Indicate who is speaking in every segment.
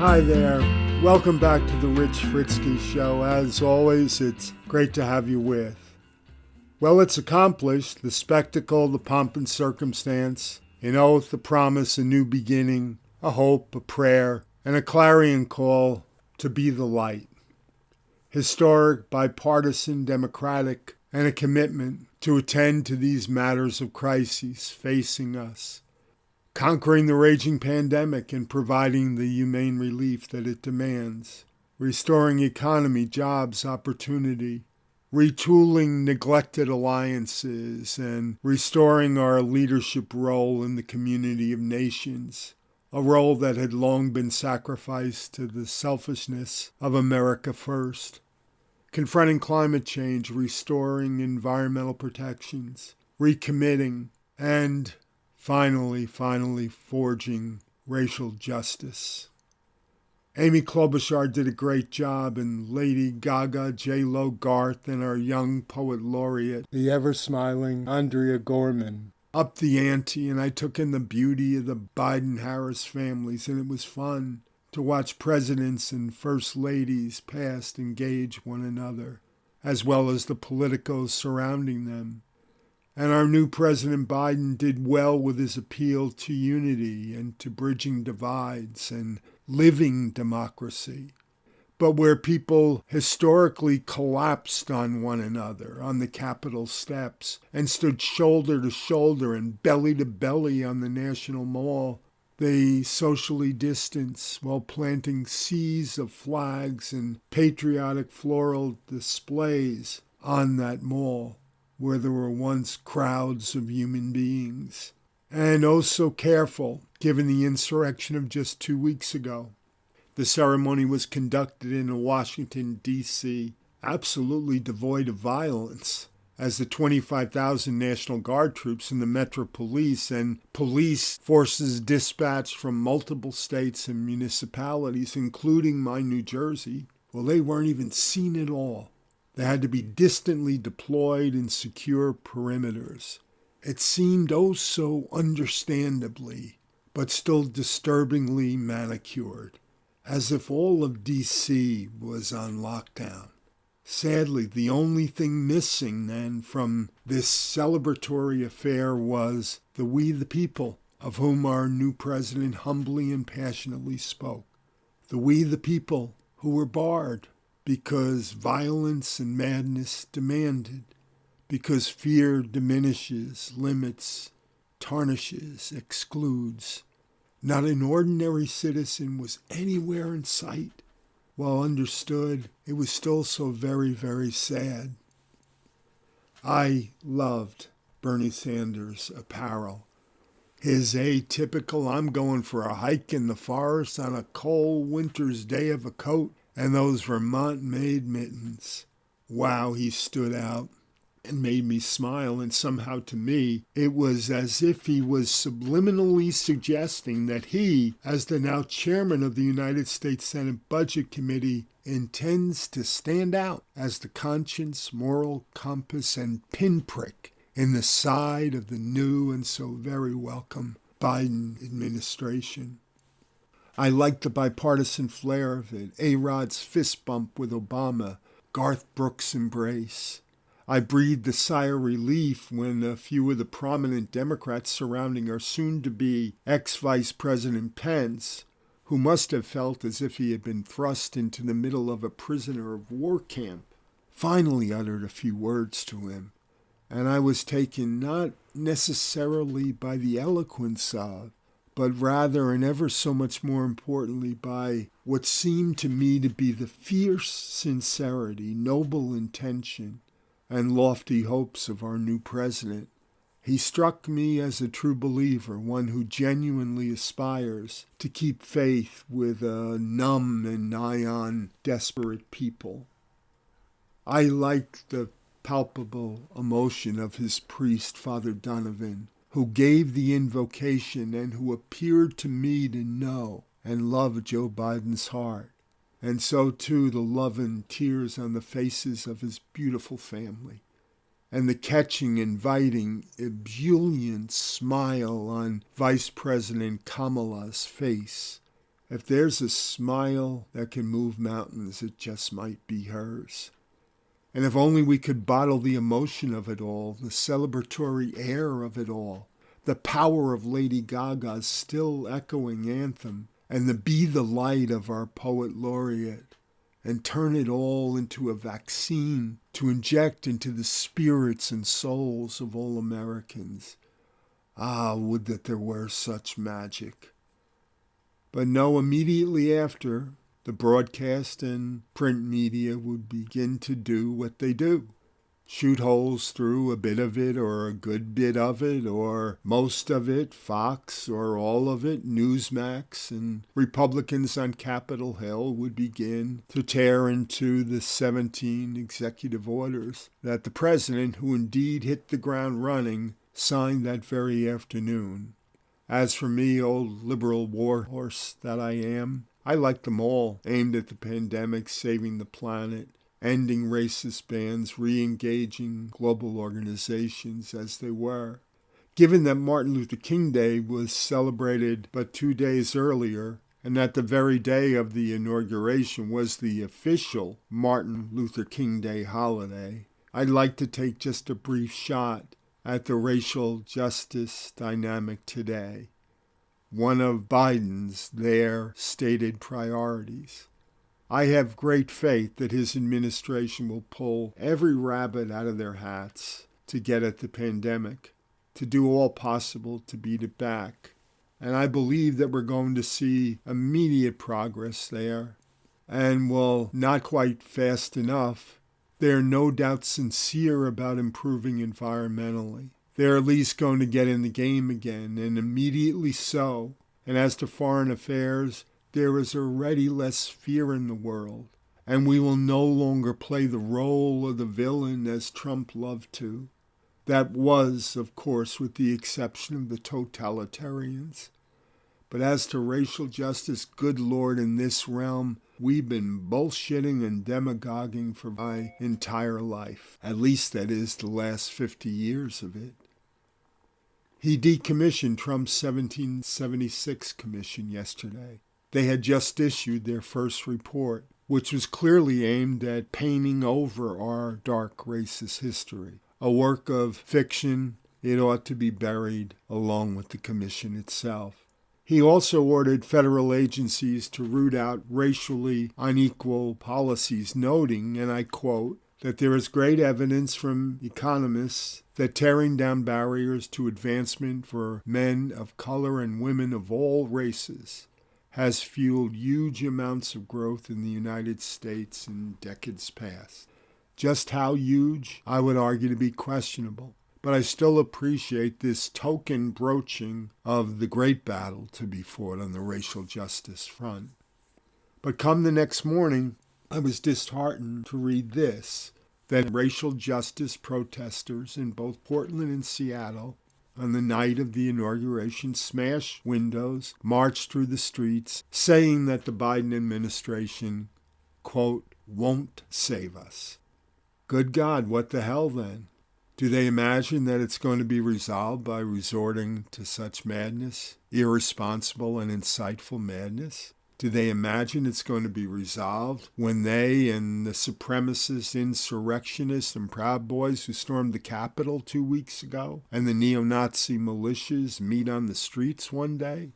Speaker 1: Hi there. Welcome back to the Rich Fritzky Show. As always, it's great to have you with. Well, it's accomplished. The spectacle, the pomp and circumstance, an oath, a promise, a new beginning, a hope, a prayer, and a clarion call to be the light. Historic, bipartisan, democratic, and a commitment to attend to these matters of crises facing us. Conquering the raging pandemic and providing the humane relief that it demands. Restoring economy, jobs, opportunity. Retooling neglected alliances and restoring our leadership role in the community of nations, a role that had long been sacrificed to the selfishness of America first. Confronting climate change, restoring environmental protections, recommitting, and finally forging racial justice. Amy Klobuchar did a great job, and Lady Gaga, J-Lo, Garth, and our young poet laureate, the ever-smiling Andrea Gorman, upped the ante, and I took in the beauty of the Biden-Harris families, and it was fun to watch presidents and first ladies past engage one another, as well as the politicos surrounding them. And our new President Biden did well with his appeal to unity and to bridging divides and living democracy. But where people historically collapsed on one another on the Capitol steps and stood shoulder to shoulder and belly to belly on the National Mall, they socially distanced while planting seas of flags and patriotic floral displays on that mall, where there were once crowds of human beings. And oh so careful, given the insurrection of just 2 weeks ago. The ceremony was conducted in Washington, D.C., absolutely devoid of violence, as the 25,000 National Guard troops and the Metro Police and police forces dispatched from multiple states and municipalities, including my New Jersey, well, they weren't even seen at all. They had to be distantly deployed in secure perimeters. It seemed oh so understandably, but still disturbingly manicured, as if all of D.C. was on lockdown. Sadly, the only thing missing then from this celebratory affair was the we the people, of whom our new president humbly and passionately spoke. The we the people who were barred because violence and madness demanded, because fear diminishes, limits, tarnishes, excludes. Not an ordinary citizen was anywhere in sight. While understood, it was still so very, very sad. I loved Bernie Sanders' apparel. His atypical, I'm going for a hike in the forest on a cold winter's day of a coat, and those Vermont-made mittens. Wow, he stood out and made me smile, and somehow to me, it was as if he was subliminally suggesting that he, as the now chairman of the United States Senate Budget Committee, intends to stand out as the conscience, moral compass, and pinprick in the side of the new and so very welcome Biden administration. I liked the bipartisan flair of it, A-Rod's fist bump with Obama, Garth Brooks' embrace. I breathed a sigh of relief when a few of the prominent Democrats surrounding our soon-to-be ex-Vice President Pence, who must have felt as if he had been thrust into the middle of a prisoner of war camp, finally uttered a few words to him. And I was taken not necessarily by the eloquence of, but rather and ever so much more importantly by what seemed to me to be the fierce sincerity, noble intention, and lofty hopes of our new president. He struck me as a true believer, one who genuinely aspires to keep faith with a numb and nigh-on desperate people. I liked the palpable emotion of his priest, Father Donovan, who gave the invocation and who appeared to me to know and love Joe Biden's heart. And so too the love and tears on the faces of his beautiful family, and the catching, inviting, ebullient smile on Vice President Kamala's face If there's a smile that can move mountains, it just might be hers. And if only we could bottle the emotion of it all, the celebratory air of it all, the power of Lady Gaga's still echoing anthem, and the Be the Light of our poet laureate, and turn it all into a vaccine to inject into the spirits and souls of all Americans. Ah, would that there were such magic. But no, immediately after, the broadcast and print media would begin to do what they do. Shoot holes through a bit of it or a good bit of it or most of it, Fox or all of it, Newsmax, and Republicans on Capitol Hill would begin to tear into the 17 executive orders that the president, who indeed hit the ground running, signed that very afternoon. As for me, old liberal warhorse that I am, I like them all, aimed at the pandemic, saving the planet, ending racist bans, re-engaging global organizations as they were. Given that Martin Luther King Day was celebrated but 2 days earlier, and that the very day of the inauguration was the official Martin Luther King Day holiday, I'd like to take just a brief shot at the racial justice dynamic today, one of Biden's there stated priorities. I have great faith that his administration will pull every rabbit out of their hats to get at the pandemic, to do all possible to beat it back. And I believe that we're going to see immediate progress there. And while not quite fast enough, they're no doubt sincere about improving environmentally. They're at least going to get in the game again, and immediately so. And as to foreign affairs, there is already less fear in the world, and we will no longer play the role of the villain as Trump loved to. That was, of course, with the exception of the totalitarians. But as to racial justice, good Lord, in this realm, we've been bullshitting and demagoguing for my entire life. At least that is the last 50 years of it. He decommissioned Trump's 1776 commission yesterday. They had just issued their first report, which was clearly aimed at painting over our dark racist history. A work of fiction, it ought to be buried along with the commission itself. He also ordered federal agencies to root out racially unequal policies, noting, and I quote, that there is great evidence from economists that tearing down barriers to advancement for men of color and women of all races has fueled huge amounts of growth in the United States in decades past. Just how huge, I would argue to be questionable. But I still appreciate this token broaching of the great battle to be fought on the racial justice front. But come the next morning, I was disheartened to read this, that racial justice protesters in both Portland and Seattle on the night of the inauguration smashed windows, marched through the streets, saying that the Biden administration, quote, won't save us. Good God, what the hell then? Do they imagine that it's going to be resolved by resorting to such madness, irresponsible and insightful madness? Do they imagine it's going to be resolved when they and the supremacist insurrectionists and Proud Boys who stormed the Capitol 2 weeks ago and the neo-Nazi militias meet on the streets one day?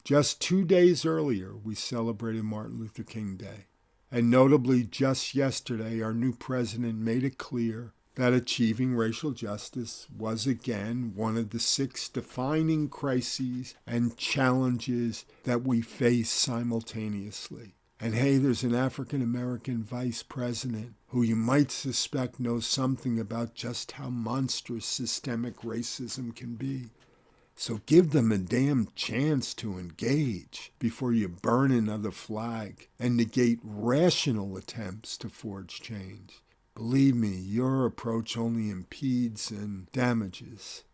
Speaker 1: Just 2 days earlier, we celebrated Martin Luther King Day. And notably, just yesterday, our new president made it clear that achieving racial justice was again one of the 6 defining crises and challenges that we face simultaneously. And hey, there's an African-American vice president who you might suspect knows something about just how monstrous systemic racism can be. So give them a damn chance to engage before you burn another flag and negate rational attempts to forge change. Believe me, your approach only impedes and damages.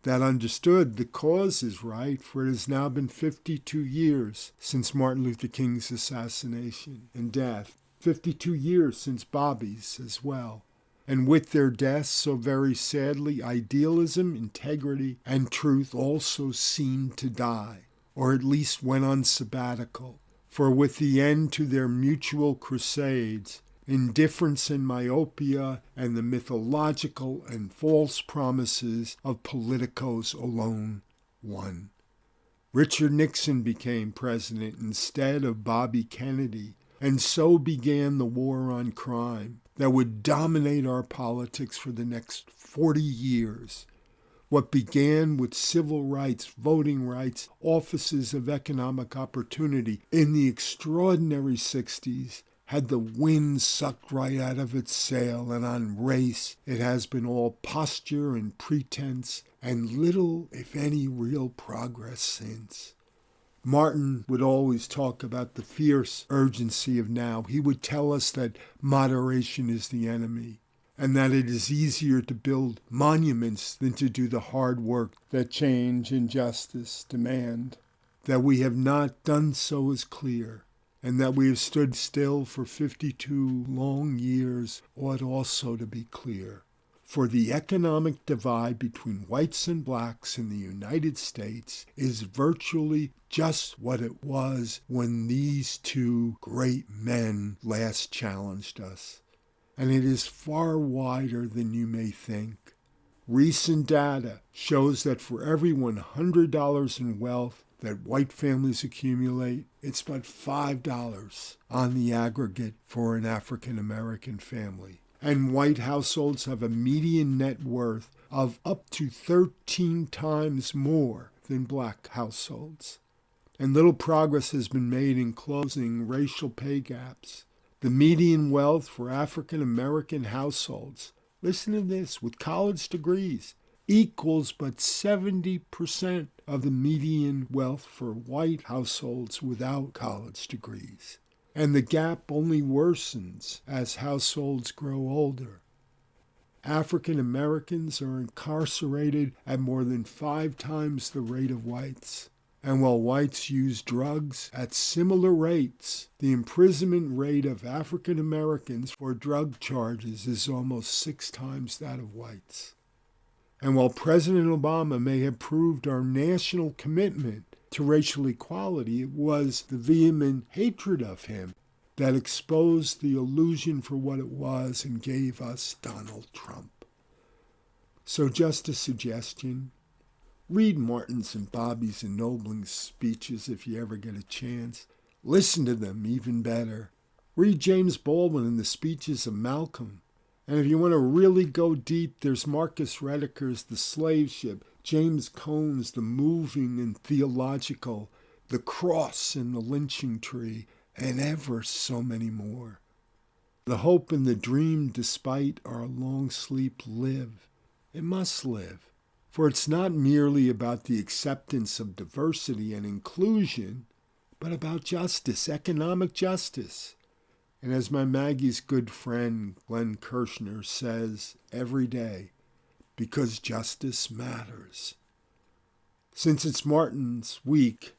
Speaker 1: That understood, the cause is right, for it has now been 52 years since Martin Luther King's assassination and death. 52 years since Bobby's as well. And with their deaths, so very sadly, idealism, integrity, and truth also seemed to die. or at least went on sabbatical. For with the end to their mutual crusades, indifference and myopia and the mythological and false promises of politicos alone won. Richard Nixon became president instead of Bobby Kennedy, and so began the war on crime that would dominate our politics for the next 40 years. What began with civil rights, voting rights, offices of economic opportunity in the extraordinary 60s had the wind sucked right out of its sail, and on race it has been all posture and pretense and little, if any, real progress since. Martin would always talk about the fierce urgency of now. He would tell us that moderation is the enemy, and that it is easier to build monuments than to do the hard work that change and justice demand. That we have not done so is clear, and that we have stood still for 52 long years ought also to be clear. For the economic divide between whites and blacks in the United States is virtually just what it was when these two great men last challenged us. And it is far wider than you may think. Recent data shows that for every $100 in wealth that white families accumulate, it's but $5 on the aggregate for an African American family. And white households have a median net worth of up to 13 times more than black households. And little progress has been made in closing racial pay gaps. The median wealth for African American households, listen to this, with college degrees, equals but 70% of the median wealth for white households without college degrees. And the gap only worsens as households grow older. African Americans are incarcerated at more than 5 times the rate of whites. And while whites use drugs at similar rates, the imprisonment rate of African Americans for drug charges is almost 6 times that of whites. And while President Obama may have proved our national commitment to racial equality, it was the vehement hatred of him that exposed the illusion for what it was and gave us Donald Trump. So just a suggestion, read Martin's and Bobby's ennobling speeches if you ever get a chance. Listen to them even better. Read James Baldwin and the speeches of Malcolm. And if you want to really go deep, there's Marcus Rediker's The Slave Ship, James Cone's The Moving and Theological, The Cross and the Lynching Tree, and ever so many more. The hope and the dream, despite our long sleep, live. It must live. For it's not merely about the acceptance of diversity and inclusion, but about justice, economic justice. And as my Maggie's good friend Glenn Kirshner says every day, because justice matters. Since it's Martin's week,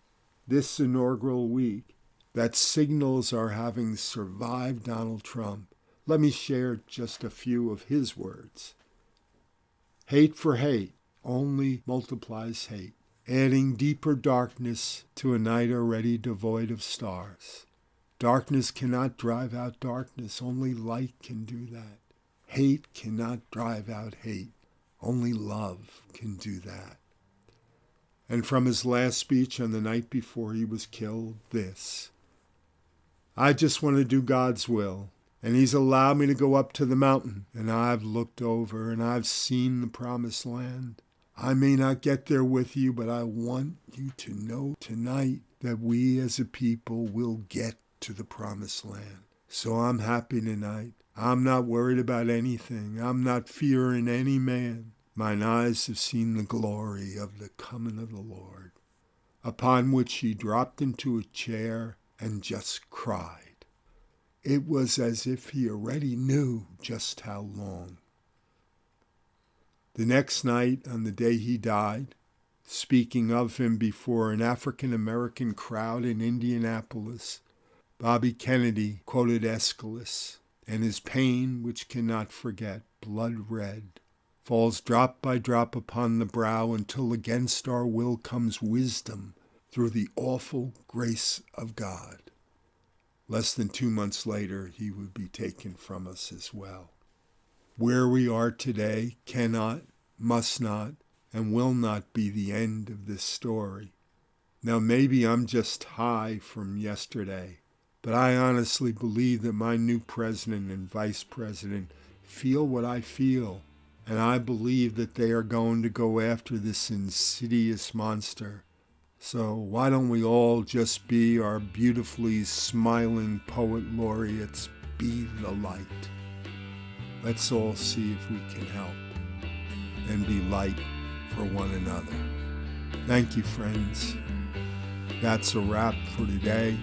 Speaker 1: this inaugural week, that signals our having survived Donald Trump, let me share just a few of his words. Hate for hate only multiplies hate, adding deeper darkness to a night already devoid of stars. Darkness cannot drive out darkness, only light can do that. Hate cannot drive out hate, only love can do that. And from his last speech on the night before he was killed, this: I just want to do God's will, and he's allowed me to go up to the mountain, and I've looked over, and I've seen the promised land. I may not get there with you, but I want you to know tonight that we as a people will get to the promised land. So I'm happy tonight. I'm not worried about anything. I'm not fearing any man. Mine eyes have seen the glory of the coming of the Lord. Upon which he dropped into a chair and just cried. It was as if he already knew just how long. The next night, on the day he died, speaking of him before an African American crowd in Indianapolis, Bobby Kennedy quoted Aeschylus, and his pain, which cannot forget, blood red, falls drop by drop upon the brow until against our will comes wisdom, through the awful grace of God. Less than 2 months later, he would be taken from us as well. Where we are today cannot, must not, and will not be the end of this story. Now, maybe I'm just high from yesterday, but I honestly believe that my new president and vice president feel what I feel, and I believe that they are going to go after this insidious monster. So why don't we all just be our beautifully smiling poet laureates, be the light. Let's all see if we can help and be light for one another. Thank you, friends. That's a wrap for today.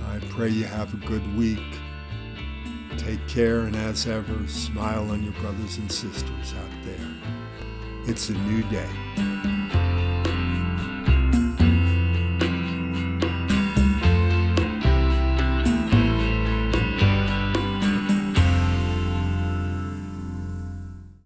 Speaker 1: I pray you have a good week. Take care, and as ever, smile on your brothers and sisters out there. It's a new day.